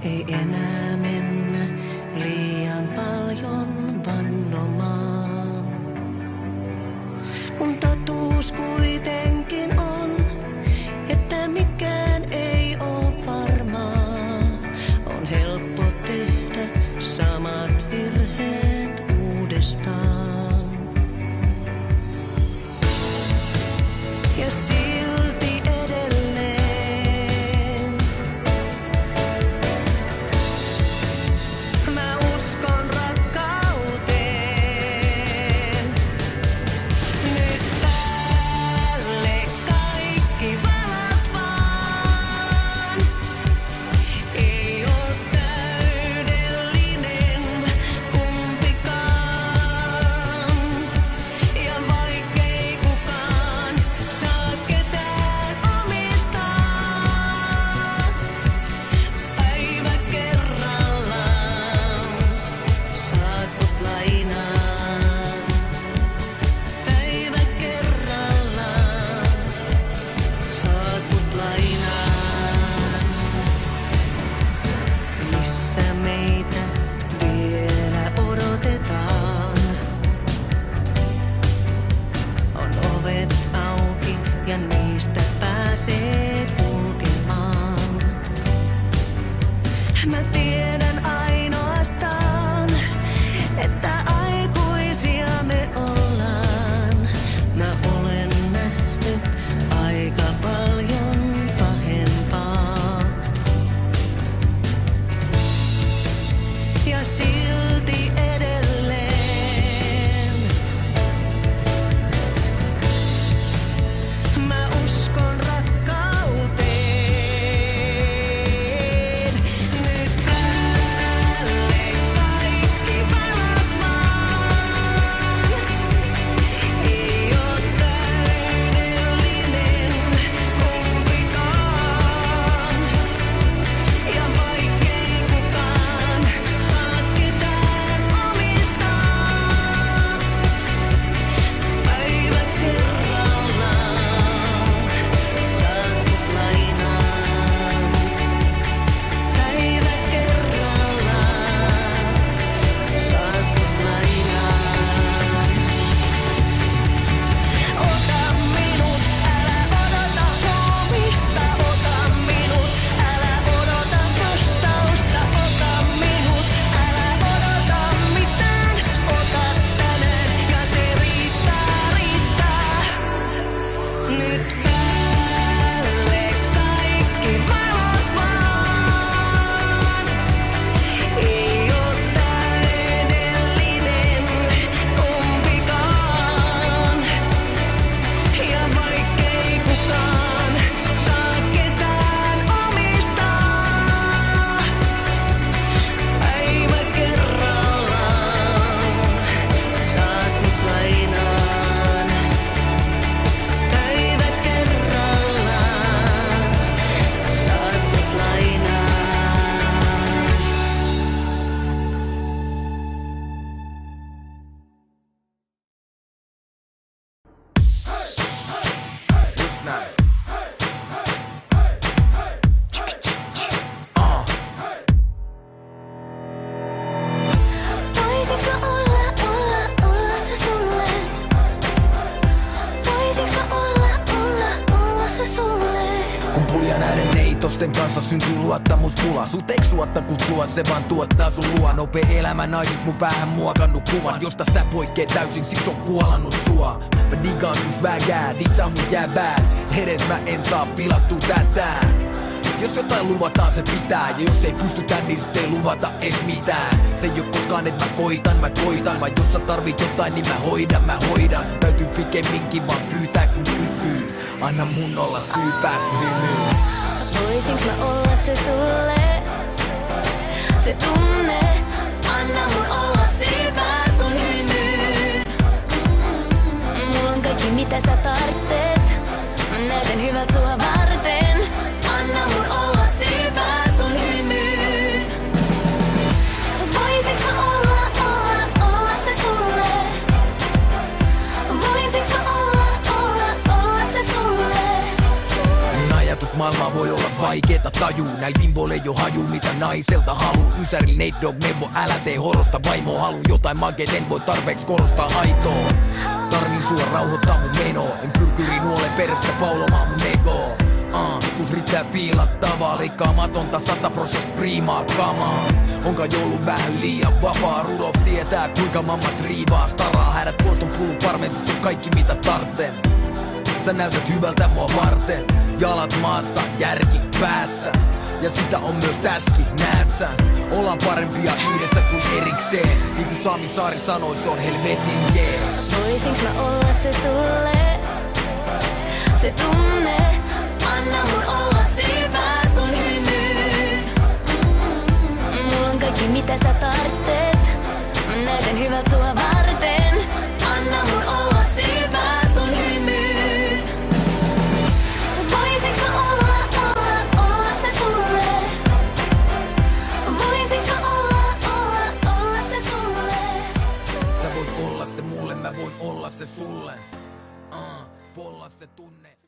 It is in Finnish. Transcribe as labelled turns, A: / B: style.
A: ei enää mennä liian paljon vannomaan. Kun totuus kuitenkin on, että mikään ei oo varmaa, on helppo tehdä samat virheet uudestaan. Ja silti edelleen mä uskon rakkauteen. Nyt päälle kaikki valot vaan. Ei oo täydellinen kumpikaan. Ja vaikkei kukaan saa ketään omistaa, päivä kerrallaan saat mut lainaan. Päivä kerrallaan saat mut lainaan. Missä meitä vielä odotetaan? On ovet auki ja niistä pääsee kulkemaan. Mä tiedän ainoastaan, että aikuisia me ollaan. Mä olen nähnyt aika paljon pahempaa. Ja silti edelleen mä uskon rakkauteen. Nyt päälle kaikki valot vaan. Ei oo täydellinen kumpikaan. Ja vaikkei kukaan saa ketään omistaa, päivä kerrallaan saat mut lainaan. Päivä kerrallaan saat mut lainaan. Ota minut, älä odota huomista. Ota minut, älä odota vastausta. Ota minut, älä odota mitään. Ota tänään ja se riittää, riittää. Nyt päälle kaikki valot vaan. Ei oo täydellinen kumpikaan. Ja vaikkei kukaan saa ketään omistaa, päivä kerrallaan saat mut lainaan. Päivä kerrallaan saat mut lainaan.
B: Just näin.
C: Voisiks mä olla se sulle? Voisiks mä olla se sulle?
B: Kun puja näiden neitosten kanssa syntyy luottamuspula. Sut eikö suotta kutsua, se vaan tuottaa sun luo. Nopea elämä naisit mun päähän muokannut kuvan, josta sä poikkeet täysin, siksi on kuolannut sua. Mä digaan sus vägää, ditsaa mun jääbää. Edes mä en saa pilattua tätä. Jos jotain luvataan se pitää, ja jos ei pystytä niin sit ei luvata edes mitään. Se ei oo koskaan et mä koitan, vaan jos sä tarvit jotain niin mä hoidan. Täytyy pikemminkin vaan pyytää kun kysyy. Anna mun olla syy päästä hymyyn.
C: Voisinks mä olla se sulle? Se tunne, anna mun olla syvä sun hymyyn. Mulla on kaikki mitä sä tarvitset. Mä näytän hyvältä sua varten. Anna mun olla syvä sun hymyyn. Voisiks mä olla se sulle? Voisiks mä olla se sulle?
B: Mun ajatusmaailma voi olla vaikeeta tajuu. Näil bimboil ei oo haju, mitä naiselta haluu. Ysäril Nate Dogg neuvo, älä tee horosta. Vaimo haluu jotain mageet, en voi tarpeeks korostaa aitoa. Tarvin sua rauhoittaa mun menoa. En pyrkyri nuole perästä paulomaan mun egoa. Sus riittää fiilattavaa, leikkaamatonta 100% priimaa kamaa. Onka joulu vähän liian vapaa, Rudolf tietää kuinka mamma triivaa. Staraa hädät poiston pulun parven, sus on kaikki mitä tarten. Sä näytät hyvältä mua varten, jalat maassa, järki päässä. Ja sitä on myös täski, näet sä? Ollaan parempia yhdessä kuin erikseen. Niin kuin Sami Saari sanoi, se on helvetin jees.
C: Voisinks mä olla se sulle? Se tunne, anna mun olla syvä sun hymyyn. Mulla on kaikki mitä sä tarvitset. Mä näytän hyvältä sua varten. Anna mun olla syvä sun hymyyn. Voisinks mä olla se sulle? Voisinks mä olla se sulle?
B: Sä voit olla se mulle, mä voin olla se sulle. Polla se tunne.